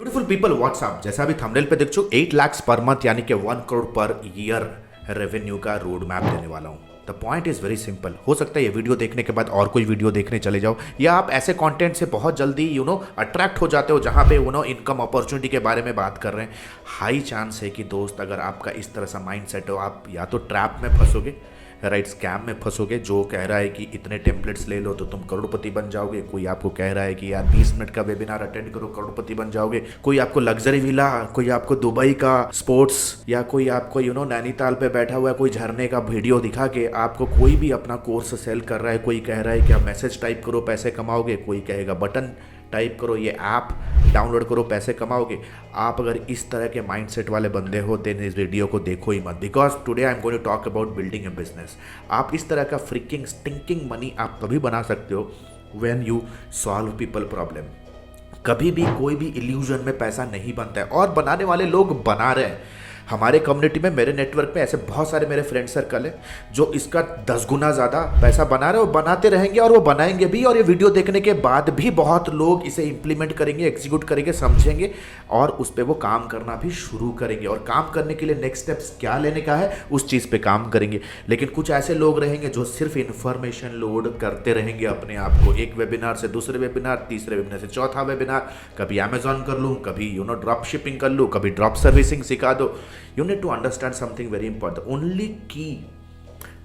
Beautiful people WhatsApp जैसा भी thumbnail पे देख चुके 8 लाख पर मंथ यानी कि 1 करोड़ पर ईयर रेवेन्यू का रोड मैप देने वाला हूँ। The point is very simple. हो सकता है ये वीडियो देखने के बाद और कोई वीडियो देखने चले जाओ, या आप ऐसे कंटेंट से बहुत जल्दी अट्रैक्ट हो जाते हो जहाँ पे इनकम अपॉर्चुनिटी के बारे में बात कर रहे हैं। हाई चांस है कि दोस्त, अगर आपका इस तरह सा माइंड सेट हो, आप या तो ट्रैप में फंसोगे, राइट, स्कैम में फंसोगे, जो कह रहा है कि इतने टेम्पलेट्स ले लो तो तुम करोड़पति बन जाओगे। कोई आपको कह रहा है कि यार 20 मिनट का वेबिनार अटेंड करो, करोड़पति बन जाओगे। कोई आपको लग्जरी विला, कोई आपको दुबई का स्पोर्ट्स, या कोई आपको नैनीताल पे बैठा हुआ है कोई झरने का वीडियो दिखा के आपको कोई भी अपना कोर्स सेल कर रहा है। कोई कह रहा है कि आप मैसेज टाइप करो पैसे कमाओगे, कोई कहेगा बटन टाइप करो, ये ऐप डाउनलोड करो पैसे कमाओगे। आप अगर इस तरह के माइंडसेट वाले बंदे हो देन इस वीडियो को देखो ही मत, because today I am going to talk about building a business. आप इस तरह का फ्रिकिंग स्टिंकिंग मनी आप तभी बना सकते हो when you solve people problem. कभी भी कोई भी इल्यूजन में पैसा नहीं बनता है, और बनाने वाले लोग बना रहे हैं। हमारे कम्युनिटी में, मेरे नेटवर्क में ऐसे बहुत सारे मेरे फ्रेंड सर्कल है जो इसका 10 गुना ज़्यादा पैसा बना रहे हैं, और बनाते रहेंगे और वो बनाएंगे भी। और ये वीडियो देखने के बाद भी बहुत लोग इसे इम्प्लीमेंट करेंगे, एग्जीक्यूट करेंगे, समझेंगे और उस पर वो काम करना भी शुरू करेंगे। और काम करने के लिए नेक्स्ट स्टेप्स क्या लेने का है उस चीज़ पे काम करेंगे। लेकिन कुछ ऐसे लोग रहेंगे जो सिर्फ इन्फॉर्मेशन लोड करते रहेंगे अपने आप को, एक वेबिनार से दूसरे वेबिनार, तीसरे वेबिनार से चौथा वेबिनार, कभी अमेजॉन कर लूँ, कभी ड्रॉप शिपिंग कर लूँ, कभी ड्रॉप सर्विसिंग सिखा दो। You need to understand something very important. The only key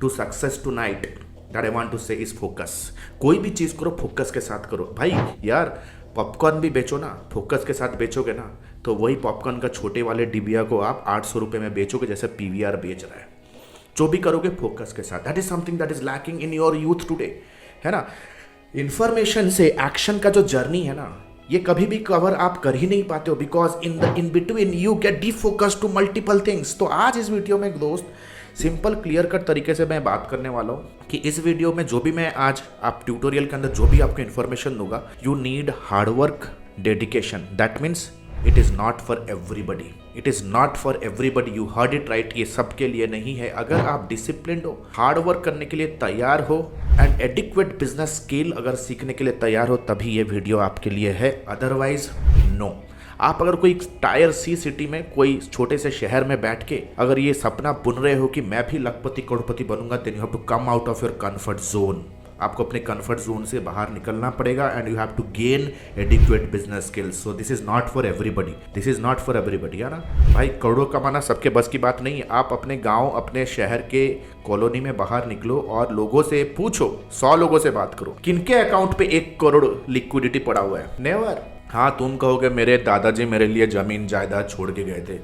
to success tonight that I want to say is focus. कोई भी चीज़ करो फोकस के साथ करो। भाई यार, पॉपकॉर्न भी बेचो ना, फोकस के साथ बेचोगे ना तो वही पॉपकॉर्न का छोटे वाले डिबिया को आप 800 रुपये में बेचोगे जैसे पीवीआर बेच रहा है। जो भी करोगे फोकस के साथ। That is something that is lacking in your youth today, है ना। इंफॉर्मेशन से एक्शन का जो जर्नी है ना, ये कभी भी कवर आप कर ही नहीं पाते हो, because in between you get defocus to multiple things. तो आज इस वीडियो में दोस्त सिंपल क्लियर कट तरीके से मैं बात करने वाला हूँ कि इस वीडियो में जो भी मैं आज आप ट्यूटोरियल के अंदर जो भी आपको इन्फॉर्मेशन दूंगा, you need hard work, dedication. That means it is not for everybody, it is not for everybody. You heard it right, ये सबके लिए नहीं है। अगर आप डिसिप्लिन हो, हार्ड वर्क करने के लिए तैयार हो एंड एडिक्वेट बिजनेस स्किल अगर सीखने के लिए तैयार हो, तभी ये वीडियो आपके लिए है, अदरवाइज नो। आप अगर कोई टायर सी सिटी में, कोई छोटे से शहर में बैठ के अगर ये सपना बुन रहे हो कि मैं भी लखपति करोड़पति बनूंगा, then you have to come out of your comfort zone. आपको अपने कंफर्ट जोन से बाहर निकलना पड़ेगा and you have to gain adequate business skills. So this is not for everybody, this is not for everybody, है ना भाई। करोड़ों कमाना सबके बस की बात नहीं है। आप अपने गांव, अपने शहर के कॉलोनी में बाहर निकलो और लोगों से पूछो, 100 लोगों से बात करो, किनके अकाउंट पे 1 करोड़ लिक्विडिटी पड़ा हुआ है। नेवर। हाँ, तुम कहोगे मेरे दादाजी मेरे लिए ज़मीन जायदाद छोड़ के गए थे,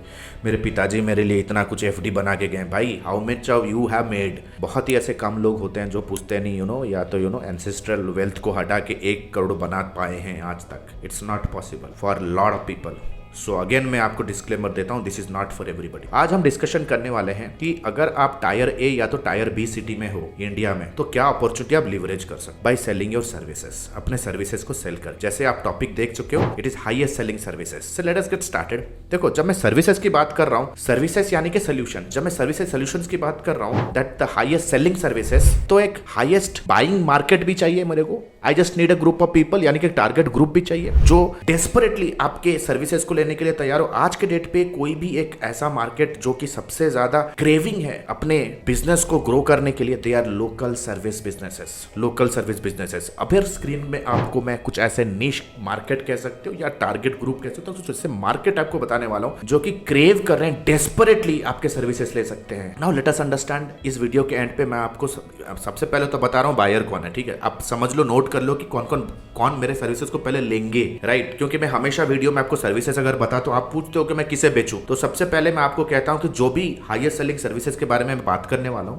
मेरे पिताजी मेरे लिए इतना कुछ एफडी बना के गए। भाई, how much of you have made? बहुत ही ऐसे कम लोग होते हैं जो पूछते नहीं या तो एंसेस्ट्रल वेल्थ को हटा के 1 करोड़ बना पाए हैं आज तक। It's not possible for lot of people. So again मैं आपको डिस्क्लेमर देता हूँ, this is not for everybody. आज हम डिस्कशन करने वाले हैं कि अगर आप टायर ए या तो टायर बी सिटी में हो इंडिया में, तो क्या अपॉर्चुनिटी आप लिवरेज कर सकते बाय सेलिंग योर सर्विसेज। अपने सर्विसेज को सेल कर, जैसे आप टॉपिक देख चुके हो, it is highest selling services. So let us get started. देखो, जब मैं सर्विसेज की बात कर रहा हूँ, सर्विसेज यानी कि सोल्यूशन, जब मैं सर्विसेज सोल्यूशंस की बात कर रहा हूँ, that the highest selling services, तो एक हाईएस्ट बाइंग मार्केट भी चाहिए मेरे को। I just need a group of people, यानी कि टारगेट ग्रुप भी चाहिए जो डेस्परेटली आपके सर्विसेज को लेने के लिए तैयार हो। आज के डेट पे कोई भी एक ऐसा मार्केट जो कि सबसे ज्यादा क्रेविंग है अपने बिजनेस को ग्रो करने के लिए, they are local service businesses, local service businesses. अब फिर स्क्रीन में आपको मैं कुछ ऐसे निश मार्केट कह सकते हो या टारगेट ग्रुप कह सकते हो, कुछ ऐसे मार्केट आपको बताने वाला हूं जो कि क्रेव कर रहे हैं, डेस्परेटली आपके सर्विसेज ले सकते हैं। Now let us understand. इस वीडियो के एंड पे मैं आपको सबसे पहले तो बता रहा हूं बायर कौन है, ठीक है। आप समझ लो, नोट कर लो कि कौन मेरे सर्विसेज को पहले लेंगे, राइट। क्योंकि मैं हमेशा वीडियो में आपको सर्विसेज अगर बता तो आप पूछते हो कि मैं किसे बेचूं। तो सबसे पहले मैं आपको कहता हूं कि जो भी हाईएस्ट सेलिंग सर्विसेज के बारे में मैं बात करने वाला हूं,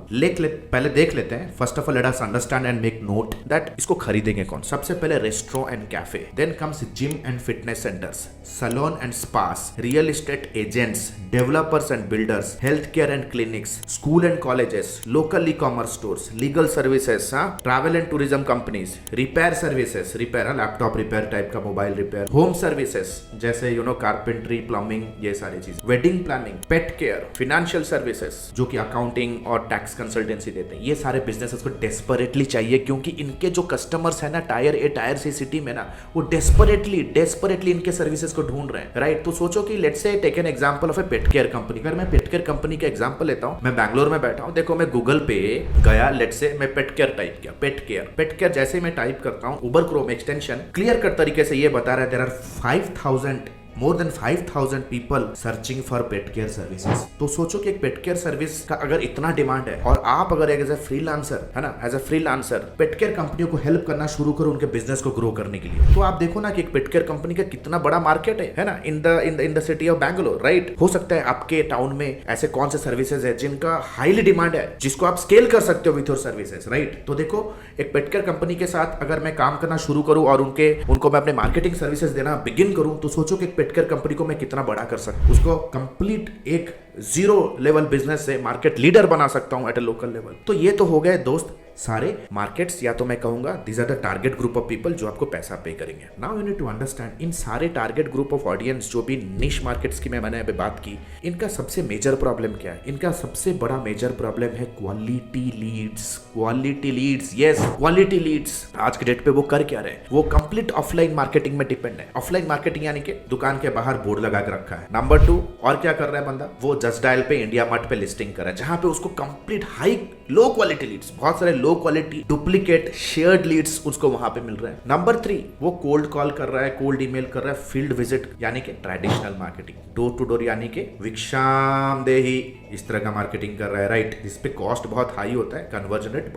पहले देख लेते हैं। First of all let us understand and make note that इसको खरीदेंगे कौन। सबसे पहले restaurant and cafe, then comes gym and fitness centres, salon and spas, real estate agents, developers and builders, health care and clinics, school and colleges, local e-commerce stores, legal services, हाँ, travel and tourism companies, repair services, repair laptop repair type का, mobile repair, home services जैसे carpentry, plumbing, ये सारी चीज, wedding planning, pet care, financial services जो कि accounting और tax consultancy देते हैं। ये सारे बिजनेसेस को डेस्परेटली चाहिए क्योंकि इनके जो कस्टमर्स है ना tier A tyre C city में ना, वो डेस्परेटली इनके सर्विसेज को ढूंढ रहे हैं, राइट। तो सोचो कि let's say take an example of a pet care company. अगर मैं पेट केयर कंपनी का एग्जांपल लेता हूं, मैं बैंगलोर में बैठा हूं, देखो मैं गूगल पे गया, लेट्स से मैं पेट केयर टाइप किया, पेट केयर जैसे ही मैं टाइप करता हूं, उबर क्रोम एक्सटेंशन क्लियर कट तरीके से ये बता रहा है there are more than 5,000 people searching for pet care services। तो सोचो कि एक पेट केयर सर्विस का अगर इतना डिमांड है और आप अगर एज ए फ्रीलांसर है ना, as a freelancer pet care कंपनियों को हेल्प करना शुरू करो उनके बिजनेस को ग्रो करने के लिए, तो आप देखो ना कि एक पेट केयर कंपनी का कितना बड़ा मार्केट है ना, in the city of Bangalore, right. हो सकता है आपके टाउन में ऐसे कौन से सर्विसेज है जिनका हाईली डिमांड है, जिसको आप स्केल कर सकते हो विथ योर सर्विसेज, राइट। तो देखो एक पेट केयर कंपनी के साथ अगर मैं काम करना शुरू करूं और उनको मैं अपने मार्केटिंग सर्विसेज देना बिगिन करूं, तो सोचो कि पेट केयर कंपनी को मैं कितना बड़ा कर सकता हूं, उसको कंप्लीट एक जीरो लेवल बिजनेस से मार्केट लीडर बना सकता हूं एट ए लोकल लेवल। तो ये तो हो गए दोस्त सारे मार्केट्स, या तो मैं कहूंगा these are the target group of people जो आपको पैसा पे करेंगे। Now you need to understand इन सारे टारगेट ग्रुप ऑफ ऑडियंस जो भी निश मार्केट्स की मैंने अभी बात की, इनका सबसे मेजर प्रॉब्लम क्या है? इनका सबसे बड़ा मेजर प्रॉब्लम है quality Leeds, yes quality Leeds. आज के डेट पे वो कर क्या रहे हैं? वो कंप्लीट ऑफलाइन मार्केटिंग में डिपेंड है। ऑफलाइन मार्केटिंग यानी कि दुकान के बाहर बोर्ड लगा के रखा है। नंबर 2 और क्या कर रहा है बंदा? वो जस्ट डायल पे इंडिया मार्ट पे लिस्टिंग कर रहा है, जहां पे उसको complete high low quality leads, बहुत सारे low quality duplicate shared leads उसको वहां पे मिल रहे हैं। नंबर 3 वो कोल्ड कॉल कर रहा है, कोल्ड ईमेल कर रहा है, फील्ड विजिट यानी कि traditional marketing, door to door यानी कि विक्षाम देही, इस तरह का मार्केटिंग कर रहा है, राइट। जिस पे कॉस्ट बहुत हाई होता है, कन्वर्जन रेट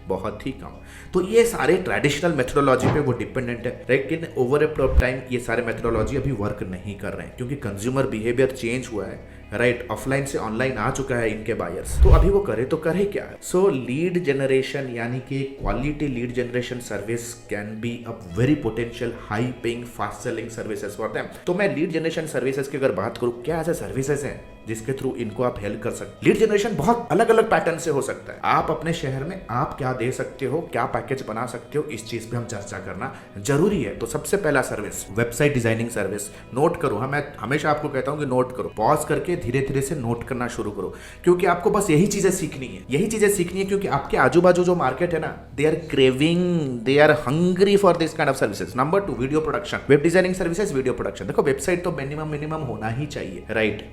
बहुत ही कम। तो ये सारे ट्रेडिशनल मेथोडोलॉजी पे वो डिपेंडेंट है, लेकिन over a period of time ये सारे मेथोडोलॉजी अभी वर्क नहीं कर रहे हैं क्योंकि कंज्यूमर बिहेवियर चेंज हुआ है, राइट। ऑफलाइन से ऑनलाइन आ चुका है इनके बायर्स, तो अभी वो करे क्या? सो लीड जनरेशन यानी कि quality lead generation service can be a very potential high paying fast selling services for them. तो मैं लीड जनरेशन सर्विसेज की अगर बात करूं, क्या ऐसे सर्विसेज हैं जिसके थ्रू इनको आप हेल्प कर सकते? लीड जनरेशन बहुत अलग अलग पैटर्न से हो सकता है। आप अपने शहर में आप क्या दे सकते हो, क्या पैकेज बना सकते हो, इस चीज पे हम चर्चा करना जरूरी है। तो सबसे पहला service website designing service. Note करो, हाँ मैं हमेशा आपको कहता हूं कि नोट करो, पॉज करके धीरे धीरे से नोट करना शुरू करो, क्योंकि आपको बस यही चीजें सीखनी है, क्योंकि आपके आजू बाजू जो मार्केट है ना, they are craving, they are hungry for this kind of services. Number 2 video production, web designing services, video production. देखो वेबसाइट तो मिनिमम होना ही चाहिए, राइट।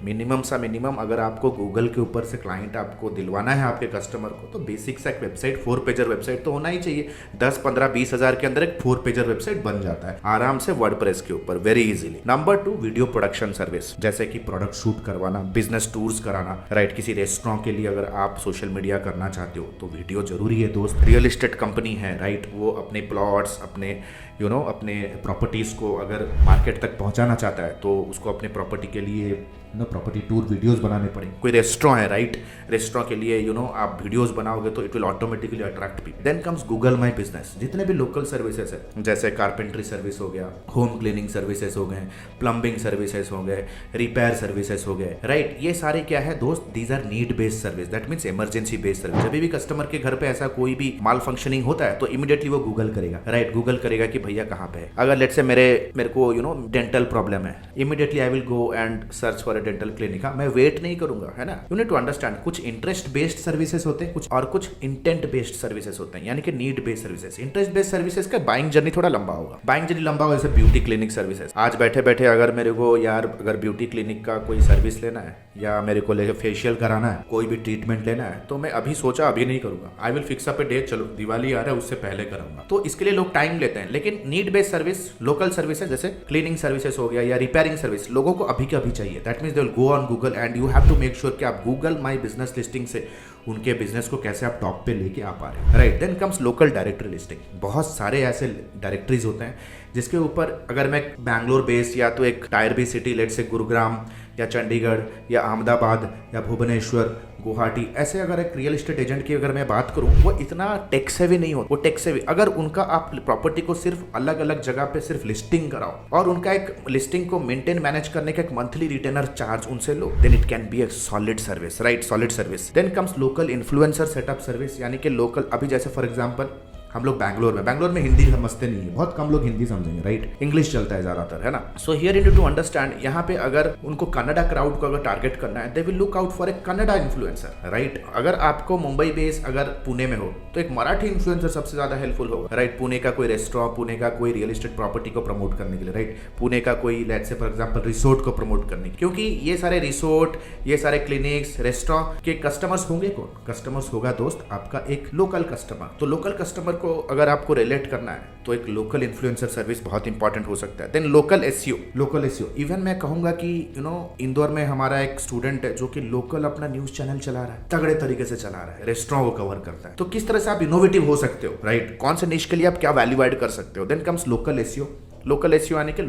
मिनिमम अगर आपको गूगल के ऊपर से क्लाइंट आपको दिलवाना है आपके कस्टमर को, तो बेसिक सा एक वेबसाइट 4 पेजर वेबसाइट तो होना ही चाहिए। 10, 15, 20 हजार के अंदर एक 4 पेजर वेबसाइट बन जाता है आराम से वर्डप्रेस के ऊपर very easily. Number 2 video production service, जैसे कि प्रोडक्ट शूट करवाना, बिजनेस टूर्स कराना, राइट। किसी रेस्टोरेंट के लिए अगर आप सोशल मीडिया करना चाहते हो तो वीडियो जरूरी है दोस्त। रियल एस्टेट कंपनी है, राइट, वो अपने प्लॉट्स, अपने अपने प्रॉपर्टीज को अगर मार्केट तक पहुंचाना चाहता है तो उसको अपने प्रॉपर्टी के लिए प्रॉपर्टी टूर वीडियोस बनाने पड़ेंगे। कोई रेस्टोरेंट है, राइट, रेस्टोरेंट के लिए आप वीडियोस बनाओगे तो it will automatically attract people. Then comes Google my business. जितने भी लोकल सर्विसेज है, जैसे कारपेंट्री सर्विस हो गया, होम क्लीनिंग सर्विसेज हो गए, प्लम्बिंग सर्विसेज हो गए, रिपेयर सर्विसेज हो गए, राइट। ये सारे क्या है दोस्त? These are need based service, that means emergency based service. जब भी कस्टमर के घर पे ऐसा कोई भी माल फंक्शनिंग होता है तो इमीडिएटली वो गूगल करेगा, राइट। गूगल करेगा कि भैया कहाँ पे है। अगर लेट्स से मेरे को डेंटल प्रॉब्लम है, immediately I will go and search for a dental clinic. मैं वेट नहीं करूंगा, है ना। यू नीड टू अंडरस्टैंड, कुछ इंटरेस्ट बेस्ड सर्विसेज होते हैं, कुछ इंटेंट बेस्ड सर्विसेज होते हैं, यानी कि need based services. Interest based services का बाइंग जर्नी थोड़ा लंबा होगा, जैसे ब्यूटी क्लिनिक सर्विसेज। आज बैठे बैठे अगर मेरे को अगर ब्यूटी क्लिनिक का कोई सर्विस लेना है या मेरे को लेके फेशियल कराना है, कोई भी ट्रीटमेंट लेना है, तो मैं अभी नहीं करूंगा। I will fix up a date, चलो दिवाली आ रहा है उससे पहले करूंगा। तो इसके लिए लोग टाइम लेते हैं, लेकिन need based service, local services जैसे क्लीनिंग सर्विसेज हो गया या रिपेयरिंग सर्विस, लोगों को अभी के अभी चाहिए। That means they will go on Google and you have to make sure कि आप गूगल माई बिजनेस लिस्टिंग से उनके बिजनेस को कैसे आप टॉप पे लेके आ पा रहे हैं, right. Then comes local directory listing. बहुत सारे ऐसे डायरेक्टरीज होते हैं जिसके ऊपर अगर मैं बैंगलोर बेस या तो एक टायर बी सिटी लेट से गुरुग्राम या चंडीगढ़ या अहमदाबाद या भुवनेश्वर, गुवाहाटी, ऐसे अगर एक रियल एस्टेट एजेंट की अगर मैं बात करूं, वो इतना टेक सेवी नहीं हो, वो टेक सेवी अगर उनका आप प्रॉपर्टी को सिर्फ अलग अलग जगह पे सिर्फ लिस्टिंग कराओ और उनका एक लिस्टिंग को मेंटेन मैनेज करने का एक मंथली रिटेनर चार्ज उनसे लो, then it can be a solid service, right, solid service. Then comes local influencer setup service, यानी कि लोकल, अभी जैसे फॉर एग्जांपल हम लोग बैंगलोर में हिंदी समझते नहीं है, बहुत कम लोग हिंदी समझेंगे, राइट, इंग्लिश चलता है ज्यादातर, है ना। So here you need to understand, यहाँ पे अगर उनको कन्नडा क्राउड को अगर टारगेट करना है, they will look out for a Kannada influencer, right. अगर आपको मुंबई बेस अगर पुणे में हो तो एक मराठी इन्फ्लुएंसर सबसे ज्यादा हेल्पफुल होगा, राइट। पुणे का कोई रेस्टोरेंट, पुणे का कोई रियल एस्टेट प्रॉपर्टी को प्रमोट करने के लिए, राइट, पुणे का कोई let's say for example resort को प्रमोट करने के, क्योंकि ये सारे रिसोर्ट, ये सारे क्लिनिक्स, रेस्टोरेंट के कस्टमर्स होंगे कौन? कस्टमर्स होगा दोस्त आपका एक लोकल कस्टमर। तो लोकल कस्टमर को अगर आपको रिलेट करना है तो एक लोकल इन्फ्लुएंसर सर्विस बहुत इंपॉर्टेंट हो सकता है। देन लोकल एसईओ, इवन मैं कहूंगा कि इंदौर में हमारा एक स्टूडेंट है जो कि लोकल अपना न्यूज चैनल चला रहा है, तगड़े तरीके से चला रहा है, रेस्टोरेंट वो कवर करता है। तो किस तरह से आप इनोवेटिव हो सकते हो, राइट, कौन से निश के लिए आप क्या वैल्यू ऐड कर सकते हो। देन कम्स लोकल एसईओ यानी कि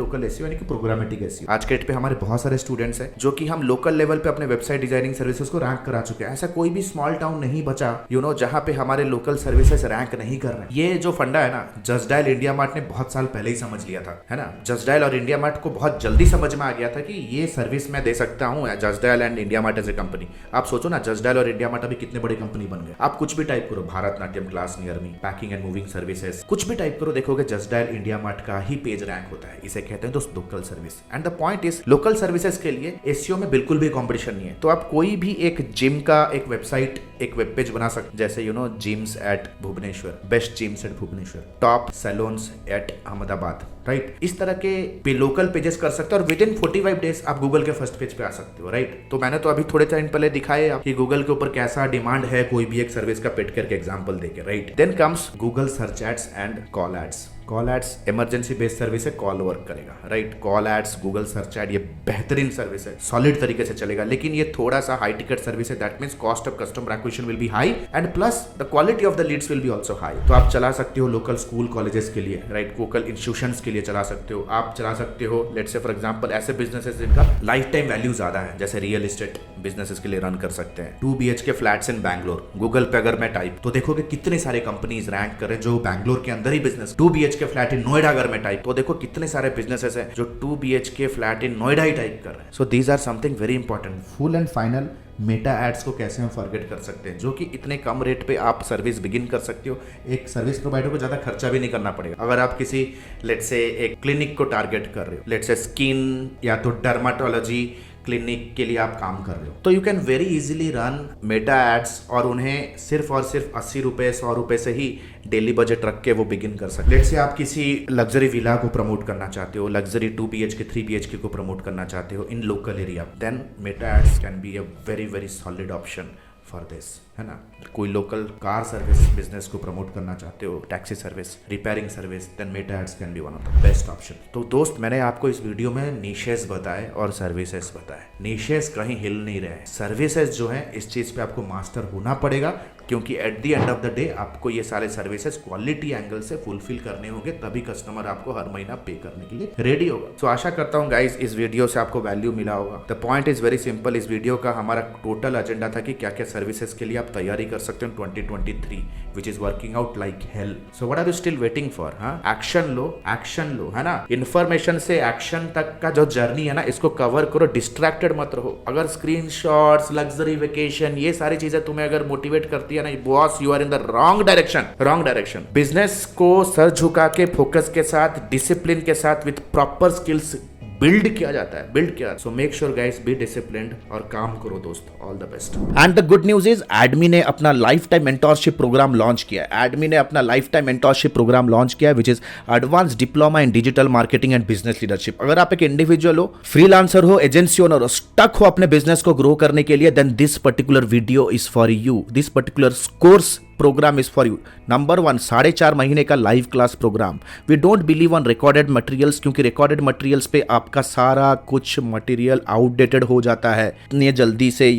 प्रोग्रामेटिक एसईओ। आज के डेट पे हमारे बहुत सारे स्टूडेंट्स हैं जो कि हम लोकल लेवल पे अपने वेबसाइट डिजाइनिंग सर्विसेज को रैंक करा चुके हैं। ऐसा कोई भी स्मॉल टाउन नहीं बचा जहां पे हमारे लोकल सर्विसेज रैंक नहीं कर रहे हैं। ये जो फंडा है ना, जस्ट डायल इंडिया मार्ट ने बहुत साल पहले ही समझ लिया था, है ना। जस्ट डायल और इंडिया मार्ट को बहुत जल्दी समझ में आ गया था कि ये सर्विस मैं दे सकता हूँ, Just Dial and India Mart as a company. आप सोचो ना, जस्ट डायल और इंडिया मार्ट अभी कितने बड़े कंपनी बन गए। आप कुछ भी टाइप करो, Bharatanatyam class near me, packing and moving services, कुछ भी टाइप करो, देखोगे जस्ट डायल इंडिया मार्ट का ही पेज रैंक होता है। इसे कहते हैं दोस्त local service. And the point is, local services के लिए एसईओ में बिल्कुल भी कंपटीशन नहीं है। तो आप कोई भी एक जिम का एक वेबसाइट, एक वेब पेज बना सकते, जैसे gyms at Bhubaneswar, best gyms at Bhubaneswar, top salons at Ahmedabad, right. इस तरह के लोकल पेजेस कर सकते हो और विद इन 45 डेज आप गूगल के फर्स्ट पेज पे आ सकते हो, राइट। तो मैंने तो अभी थोड़े टाइम पहले दिखाए कि गूगल के ऊपर कैसा डिमांड है कोई भी एक सर्विस का पेट करके एग्जांपल देके, right. Then comes Google search ads and call ads. Call ads emergency based service है, कॉल वर्क करेगा, right. Call ads, Google search ad, ये बेहतरीन सर्विस है, सॉलिड तरीके से चलेगा, लेकिन ये थोड़ा सा हाई टिकट सर्विस है। That means cost of customer acquisition will be high and plus the quality of the leads will be also high. तो आप चला सकते हो लोकल स्कूल कॉलेजेस के लिए, राइट, लोकल इंस्टीट्यूशंस के लिए चला सकते हो। आप चला सकते हो लेट्स से फॉर एग्जांपल ऐसे बिजनेसेस जिनका लाइफ टाइम वैल्यू ज्यादा है, जैसे रियल एस्टेट बिजनेसेस के लिए रन कर सकते हैं। 2 BHK फ्लैट्स इन बैंगलोर, गूगल पे अगर मैं टाइप तो देखोगे कितने सारे कंपनीज रैंक कर रहे हैं जो बैंगलोर के अंदर ही business. 2 BHK flat in Noida अगर मैं टाइप तो देखो कितने सारे बिजनेसेस हैं जो 2 BHK फ्लैट इन नोएडा ही टाइप कर रहे हैं। So these are something very important. Full and final Meta ads को कैसे हम फॉरगेट कर सकते हैं, जो कि इतने कम रेट पे आप सर्विस बिगिन कर सकते हो। एक सर्विस प्रोवाइडर को ज्यादा खर्चा भी नहीं करना पड़ेगा। अगर आप किसी लेट्स से एक क्लिनिक को टारगेट कर रहे हो, लेट्स से स्किन या तो डर्माटोलॉजी क्लिनिक के लिए आप काम कर रहे हो, तो you can very easily run Meta ads और उन्हें सिर्फ और सिर्फ 80 रुपए 100 रुपए से ही डेली बजट रख के वो बिगिन कर सकते। लेट्स से आप किसी लग्जरी विला को प्रमोट करना चाहते हो, लग्जरी 2 BHK 3 BHK को प्रमोट करना चाहते हो in local area, then Meta ads can be a very very solid option for this, है ना। कोई लोकल कार सर्विस बिजनेस को प्रमोट करना चाहते हो, taxi service, repairing service, then Meta ads can be one of the best option. तो दोस्त, मैंने आपको इस वीडियो में निशेस बताए और सर्विसेज बताए। निशेस कहीं हिल नहीं रहे, सर्विसेज जो है इस चीज पे आपको मास्टर होना पड़ेगा, क्योंकि at the end of the day आपको ये सारे सर्विसेज क्वालिटी एंगल से फुलफिल करने होंगे, तभी कस्टमर आपको हर महीना पे करने के लिए रेडी होगा। तो आशा करता हूँ गाइस इस वीडियो से आपको वैल्यू मिला होगा। The point is very simple. इस वीडियो का हमारा टोटल एजेंडा था कि क्या क्या सर्विसेज के लिए आप तैयारी कर सकते हो 2023 which is working out like hell. So what are you still waiting for? Action लो, है ना। इन्फॉर्मेशन से एक्शन तक का जो जर्नी है ना, इसको कवर करो, डिस्ट्रैक्टेड मत रहो। अगर स्क्रीनशॉट्स, लग्जरी वेकेशन, ये सारी चीजें तुम्हें अगर मोटिवेट करती है ना, boss you are in the wrong direction. Business को सर झुका के, फोकस के साथ, डिसिप्लिन के साथ, विद प्रॉपर स्किल्स बिल्ड किया जाता है। So make sure guys be disciplined और काम करो दोस्त। All the best. And the good news is एडमी ने अपना lifetime mentorship programme launch किया है, which is advance diploma in digital marketing and business leadership. अगर आप एक इंडिविजुअल हो, फ्रीलांसर हो, एजेंसी ओनर हो, स्टक हो अपने बिजनेस को ग्रो करने के लिए, then this particular video is for you. This particular course program is for you. Number 1, 4.5 महीने का live class program. We don't believe on recorded materials, क्योंकि रिकॉर्डेड मटेरियल्स पे आपका सारा कुछ मटेरियल आउटडेटेड हो जाता है, इतनी जल्दी से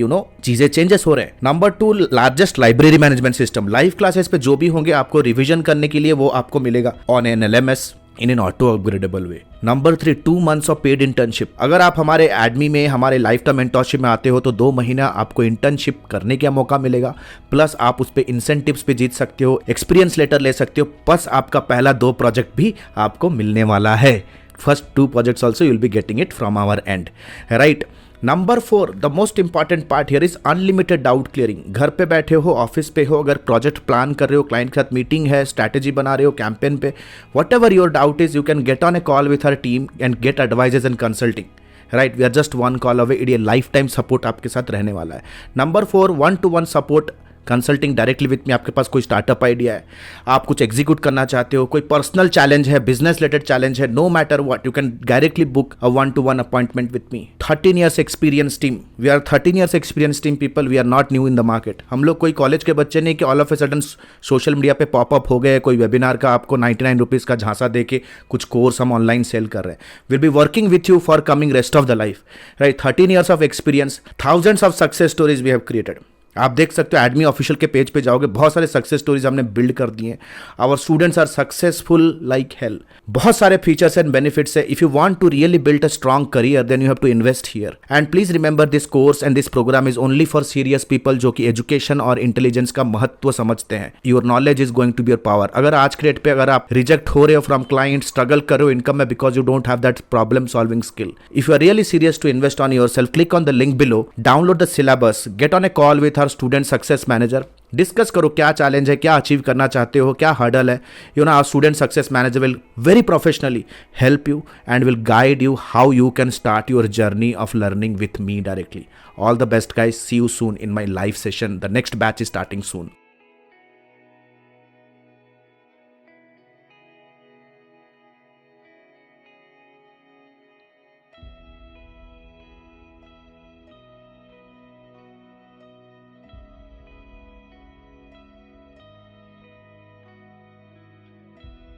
चीजें चेंजेस हो रहे हैं। Number 2, largest library management system. Live classes पे जो भी होंगे आपको रिवीजन करने के लिए वो आपको मिलेगा on an LMS, in an auto upgradable way. Number 3, 2 months of paid internship. अगर आप हमारे एडमी में हमारे लाइफ टाइम मेंटरशिप में आते हो तो 2 महीना आपको इंटर्नशिप करने का मौका मिलेगा, प्लस आप उस पर इंसेंटिव्स पे जीत सकते हो, एक्सपीरियंस लेटर ले सकते हो, प्लस आपका पहला 2 प्रोजेक्ट भी आपको मिलने वाला है। First 2 projects also you will be getting it from our end, right? Number 4, the most important part here is unlimited doubt clearing. घर पे बैठे हो, ऑफिस पे हो, अगर प्रोजेक्ट प्लान कर रहे हो, क्लाइंट के साथ मीटिंग है, स्ट्रैटेजी बना रहे हो कैंपेन पे, whatever your doubt is, you can get on a call with her team and get advises and consulting, right? We are just 1 call away. ये लाइफ टाइम सपोर्ट आपके साथ रहने वाला है। Number 4, 1-to-1 support consulting directly with me. आपके पास कोई startup idea है, आप कुछ एग्जीक्यूट करना चाहते हो, कोई पर्सनल चैलेंज है, बिजनेस रिलेटेड चैलेंज है, no matter what, you can directly book a 1-to-1 appointment with me. 13 years experience team, we are 13 years experience team people, we are not new in the market. हम लोग कोई college के बच्चे नहीं कि all of a sudden social media पे pop up हो गए, कोई वेबिनार का आपको 99 रुपीज़ का झांसा दे के कुछ कोर्स हम ऑनलाइन सेल कर रहे हैं। Will be working with you for coming rest of the life, right? 13 years of experience, thousands of success stories we have created. आप देख सकते हो एडमी ऑफिशियल के पेज पे जाओगे, बहुत सारे सक्सेस स्टोरीज हमने बिल्ड कर दिए हैं। Our students are successful like hell. बहुत सारे फीचर्स एंड बेनिफिट्स है। If you want to really build a strong career then you have to invest here. And please remember this course and this program is only for serious people जो कि education और intelligence का महत्व समझते हैं। Your knowledge is going to be your power. अगर आज के डेट पे अगर आप रिजेक्ट हो रहे हो फ्रॉम क्लाइंट, स्ट्रगल कर रहे हो इनकम में because you don't have that problem solving skill, if you are really serious to invest on yourself, click on the link below, download the syllabus, get on a call with our student success manager, discuss करो क्या challenge है, क्या achieve करना चाहते हो, क्या hurdle है। You know our student success manager will very professionally help you and will guide you how you can start your journey of learning with me directly. All the best guys, see you soon in my live session. The next batch is starting soon.